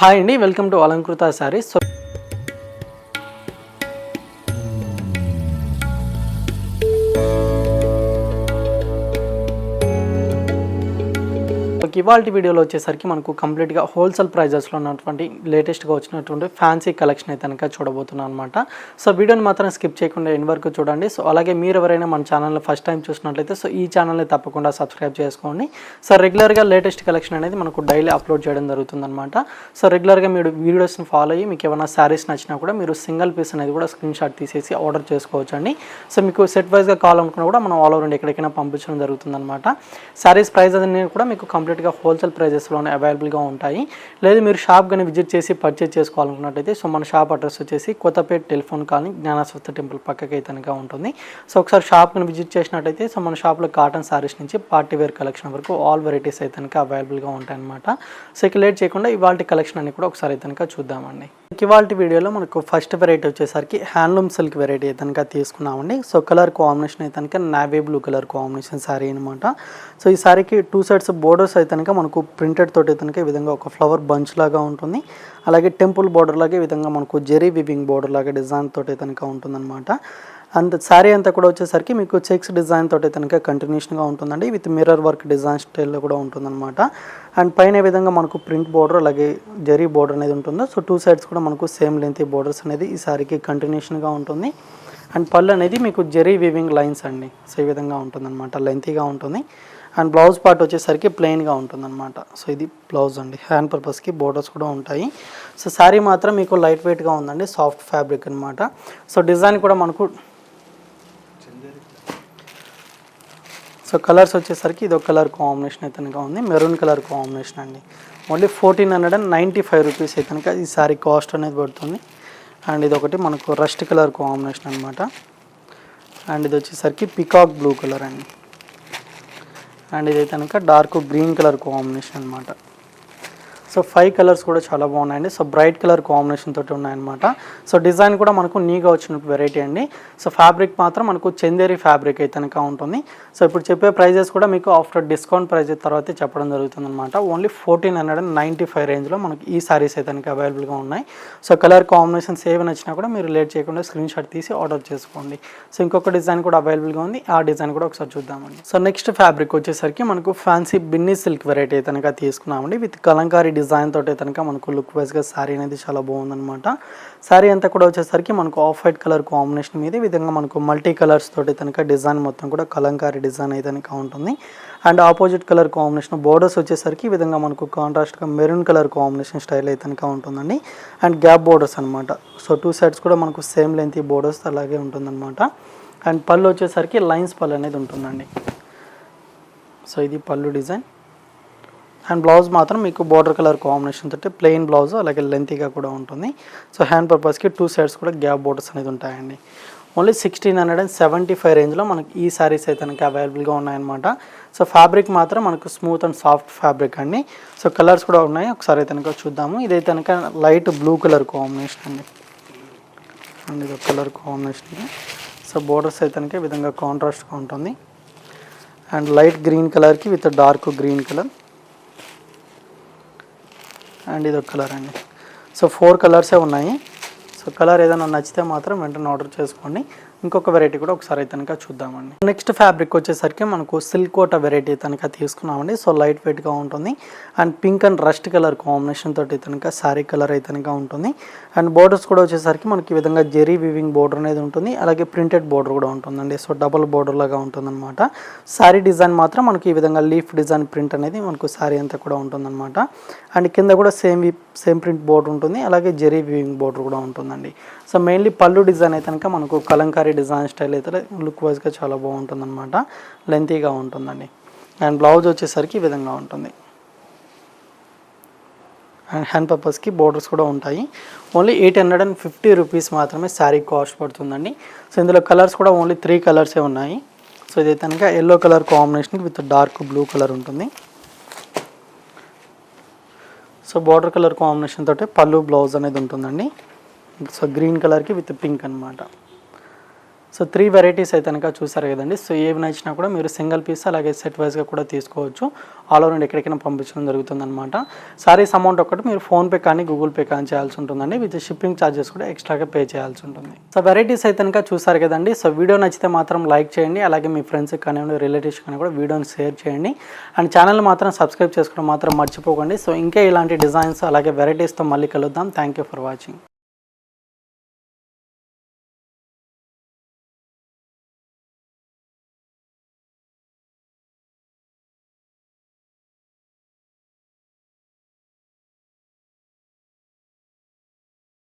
Hi అండి, welcome to Alankrita saris. ఇవాల్టి వీడియోలో వచ్చేసరికి మనకు కంప్లీట్గా హోల్సేల్ ప్రైజెస్లో ఉన్నటువంటి లేటెస్ట్గా వచ్చినటువంటి ఫ్యాన్సీ కలెక్షన్ అయితే కనుక చూడబోతున్నాను అనమాట. సో వీడియోని మాత్రం స్కిప్ చేయకుండా ఎండ్ వరకు చూడండి. సో అలాగే మీరు ఎవరైనా మన ఛానల్లో ఫస్ట్ టైం చూసినట్లయితే సో ఈ ఛానల్ని తప్పకుండా సబ్స్క్రైబ్ చేసుకోండి. సో రెగ్యులర్గా లేటెస్ట్ కలెక్షన్ అనేది మనకు డైలీ అప్లోడ్ చేయడం జరుగుతుందన్నమాట. సో రెగ్యులర్గా మీరు వీడియోస్ని ఫాలో అయ్యి మీకు ఏమైనా శారీస్ నచ్చినా కూడా మీరు సింగిల్ పీస్ అనేది కూడా స్క్రీన్ షాట్ తీసేసి ఆర్డర్ చేసుకోవచ్చు అండి. సో మీకు సెట్ వైజ్గా కావాలనుకున్నా కూడా మనం ఆల్ ఓవర్ ఇండియా ఎక్కడికైనా పంపించడం జరుగుతుందన్నమాట. శారీస్ ప్రైస్ అనేది కూడా మీకు కంప్లీట్గా హోల్సేల్ ప్రైజెస్లోనే అవైలబుల్గా ఉంటాయి. లేదు మీరు షాప్ కానీ విజిట్ చేసి పర్చేజ్ చేసుకోవాలనుకున్నట్టయితే సో మన షాప్ అడ్రస్ వచ్చేసి కొత్తపేట టెలిఫోన్ కాలనీ జ్ఞానస్వస్థ టెంపుల్ పక్కకి అయితే ఉంటుంది. సో ఒకసారి షాప్ కానీ విజిట్ చేసినట్టయితే సో మన షాప్లో కాటన్ శారీస్ నుంచి పార్టీ వేర్ కలెక్షన్ వరకు ఆల్ వెరైటీస్ అయితే అవైలబుల్గా ఉంటాయి అనమాట. సో ఇక లేట్ చేయకుండా ఇవాళ కలెక్షన్ అన్ని కూడా ఒకసారి అయితే చూద్దామండి. ఇవాళ వీడియోలో మనకు ఫస్ట్ వెరైటీ వచ్చేసరికి హ్యాండ్లూమ్ సిల్క్ వెరైటీ అయితే తీసుకున్నామండి. సో కలర్ కాంబినేషన్ అయితే navy blue colour combination sari అనమాట. సో ఈ శారీకి 2 సైడ్స్ బోర్డర్స్ అయితే మనకు ప్రింటెడ్ తోటి అయితే ఈ విధంగా ఒక ఫ్లవర్ బంచ్ లాగా ఉంటుంది. అలాగే టెంపుల్ బోర్డర్ లాగా ఈ విధంగా మనకు జెరీ వివింగ్ బోర్డర్ లాగా డిజైన్ తోటి అయితే ఉంటుందన్నమాట. అండ్ శారీ అంతా కూడా వచ్చేసరికి మీకు చెక్స్ డిజైన్ తోటి అయితే కంటిన్యూషన్గా ఉంటుందండి. విత్ మిర్రర్ వర్క్ డిజైన్ స్టైల్లో కూడా ఉంటుందన్నమాట. అండ్ పైన ఈ విధంగా మనకు ప్రింట్ బోర్డర్ అలాగే జరీ బోర్డర్ అనేది ఉంటుందో. సో 2 సైడ్స్ కూడా మనకు సేమ్ లెంత్ బోర్డర్స్ అనేది ఈ శారీకి కంటిన్యూషన్గా ఉంటుంది. అండ్ పళ్ళు అనేది మీకు జెరీ వీవింగ్ లైన్స్ అండి. సో ఈ విధంగా ఉంటుందన్నమాట, లెంతీగా ఉంటుంది. అండ్ బ్లౌజ్ పార్ట్ వచ్చేసరికి ప్లెయిన్గా ఉంటుందన్నమాట. సో ఇది బ్లౌజ్ అండి. హ్యాండ్ పర్పస్కి బోర్డర్స్ కూడా ఉంటాయి. సో శారీ మాత్రం మీకు లైట్ వెయిట్గా ఉందండి, సాఫ్ట్ ఫ్యాబ్రిక్ అనమాట. సో డిజైన్ కూడా మనకు సో కలర్స్ వచ్చేసరికి ఇది ఒక కలర్ కాంబినేషన్ అయితే ఉంది, మెరూన్ కలర్ కాంబినేషన్ అండి. ఓన్లీ 1495 రూపీస్ అయితే ఈ శారీ కాస్ట్ అనేది పడుతుంది. అండ్ ఇది ఒకటి మనకు రస్ట్ కలర్ కాంబినేషన్ అనమాట. అండ్ ఇది వచ్చేసరికి పికాక్ బ్లూ కలర్ అండి. అండ్ ఇదైతే డార్క్ గ్రీన్ కలర్ కాంబినేషన్ అనమాట. సో 5 కలర్స్ కూడా చాలా బాగున్నాయండి. సో బ్రైట్ కలర్ కాంబినేషన్ తోటి ఉన్నాయన్నమాట. సో డిజైన్ కూడా మనకు నీగా వచ్చిన వెరైటీ అండి. సో ఫ్యాబ్రిక్ మాత్రం మనకు చందేరి ఫ్యాబ్రిక్ అయితే ఉంటుంది. సో ఇప్పుడు చెప్పే ప్రైజెస్ కూడా మీకు ఆఫ్టర్ డిస్కౌంట్ ప్రైజ్ తర్వాత చెప్పడం జరుగుతుంది అనమాట. ఓన్లీ 1495 రేంజ్లో మనకి ఈ సారీస్ అయితే అవైలబుల్గా ఉన్నాయి. సో కలర్ కాంబినేషన్స్ ఏవి నచ్చినా కూడా మీరు లేట్ చేయకుండా స్క్రీన్ షాట్ తీసి ఆర్డర్ చేసుకోండి. సో ఇంకొక డిజైన్ కూడా అవైలబుల్గా ఉంది, ఆ డిజైన్ కూడా ఒకసారి చూద్దామండి. సో నెక్స్ట్ ఫ్యాబ్రిక్ వచ్చేసరికి మనకు ఫ్యాన్సీ బిన్నీ సిల్క్ వెరైటీ అయితే తీసుకున్నామండి. విత్ కలంకారీ డిజైన్ తోటి కనుక మనకు లుక్ వైజ్గా శారీ అనేది చాలా బాగుందనమాట. శారీ అంతా కూడా వచ్చేసరికి మనకు ఆఫ్ వైట్ కలర్ కాంబినేషన్ మీద ఈ విధంగా మనకు మల్టీ కలర్స్ తోటి కనుక డిజైన్ మొత్తం కూడా కలంకారీ డిజైన్ అయితే ఉంటుంది. And opposite colour combination borders వచ్చేసరికి ఈ విధంగా మనకు కాంట్రాస్ట్గా మెరూన్ కలర్ కాంబినేషన్ స్టైల్ అయితే ఉంటుందండి. అండ్ గ్యాప్ బోర్డర్స్ అనమాట. సో 2 సైడ్స్ కూడా మనకు సేమ్ లెంత్ బోర్డర్స్ అలాగే ఉంటుందన్నమాట. అండ్ పళ్ళు వచ్చేసరికి లైన్స్ పళ్ళు అనేది ఉంటుందండి. సో ఇది పళ్ళు డిజైన్. అండ్ బ్లౌజ్ మాత్రం మీకు బోర్డర్ కలర్ కాంబినేషన్ తోటి ప్లెయిన్ బ్లౌజ్ అలాగే లెంతీగా కూడా ఉంటుంది. సో హ్యాండ్ పర్పస్కి 2 సైడ్స్ కూడా గ్యాప్ బోర్డర్స్ అనేది ఉంటాయండి. ఓన్లీ 1675 రేంజ్లో మనకి ఈ శారీస్ అయితే అవైలబుల్గా ఉన్నాయన్నమాట. సో ఫ్యాబ్రిక్ మాత్రం మనకు స్మూత్ అండ్ సాఫ్ట్ ఫ్యాబ్రిక్ అండి. సో కలర్స్ కూడా ఉన్నాయి, ఒకసారి అయితే చూద్దాము. ఇదైతే లైట్ బ్లూ కలర్ కాంబినేషన్ అండి. అండ్ ఇది కలర్ కాంబినేషన్. సో బోర్డర్స్ అయితే ఈ విధంగా కాంట్రాస్ట్గా ఉంటుంది. అండ్ లైట్ గ్రీన్ కలర్కి with dark green colour. And ఇది ఒక కలర్ అండి. సో 4 కలర్సే ఉన్నాయి. సో కలర్ ఏదైనా నచ్చితే మాత్రం వెంటనే ఆర్డర్ చేసుకోండి. ఇంకొక వెరైటీ కూడా ఒకసారి అయితే చూద్దామండి. నెక్స్ట్ ఫ్యాబ్రిక్ వచ్చేసరికి మనకు సిల్క్ కోట వెరైటీ అయితే తీసుకున్నామండి. సో లైట్ వెయిట్గా ఉంటుంది. And pink and rust colour combination తోటి అయితే శారీ కలర్ అయితే ఉంటుంది. అండ్ బోర్డర్స్ కూడా వచ్చేసరికి మనకి ఈ విధంగా జెరీ వివింగ్ బోర్డర్ అనేది ఉంటుంది. అలాగే ప్రింటెడ్ బోర్డర్ కూడా ఉంటుందండి. సో డబుల్ బోర్డర్ లాగా ఉంటుందన్నమాట. శారీ డిజైన్ మాత్రం మనకి ఈ విధంగా లీఫ్ డిజైన్ ప్రింట్ అనేది మనకు శారీ అంతా కూడా ఉంటుందన్నమాట. అండ్ కింద కూడా సేమ్ ప్రింట్ బోర్డర్ ఉంటుంది. అలాగే జెరీ వివింగ్ బోర్డర్ కూడా ఉంటుందండి. సో మెయిన్లీ పళ్ళు డిజైన్ అయితే మనకు కలంకారీ డిజైన్ స్టైల్ అయితే లుక్ వైజ్గా చాలా బాగుంటుంది అనమాట, లెంతీగా ఉంటుందండి. అండ్ బ్లౌజ్ వచ్చేసరికి ఈ విధంగా ఉంటుంది. అండ్ హ్యాండ్ పర్పస్కి బోర్డర్స్ కూడా ఉంటాయి. ఓన్లీ 850 రూపీస్ మాత్రమే శారీ కాస్ట్ పడుతుందండి. సో ఇందులో కలర్స్ కూడా ఓన్లీ 3 కలర్సే ఉన్నాయి. సో ఇదైతే ఎల్లో కలర్ కాంబినేషన్కి విత్ డార్క్ బ్లూ కలర్ ఉంటుంది. సో బార్డర్ కలర్ కాంబినేషన్ తోటి పళ్ళు బ్లౌజ్ అనేది ఉంటుందండి. సో గ్రీన్ కలర్కి విత్ పింక్ అనమాట. సో 3 వెరైటీస్ అయితే కనుక చూసారు కదండి. సో ఏవి నచ్చినా కూడా మీరు సింగిల్ పీస్ అలాగే సెట్ వైజ్గా కూడా తీసుకోవచ్చు. ఆల్ ఓవర్ ఎక్కడికైనా పంపించడం జరుగుతుందన్నమాట. సారీస్ అమౌంట్ ఒకటి మీరు ఫోన్పే కానీ గూగుల్ పే కానీ చేయాల్సి ఉంటుందండి. విత్ షిప్పింగ్ ఛార్జెస్ కూడా ఎక్స్ట్రాగా పే చేయాల్సి ఉంటుంది. సో వెరైటీస్ అయితే కనుక చూసారు కదండి. సో వీడియో నచ్చితే మాత్రం లైక్ చేయండి. అలాగే మీ ఫ్రెండ్స్కి కానివ్వండి, రిలేటివ్స్ కానీ కూడా వీడియోని షేర్ చేయండి. అండ్ ఛానల్ మాత్రం సబ్స్క్రైబ్ చేసుకోవడం మాత్రం మర్చిపోకండి. సో ఇంకా ఇలాంటి డిజైన్స్ అలాగే వెరైటీస్తో మళ్ళీ కలుద్దాం. Thank you for watching.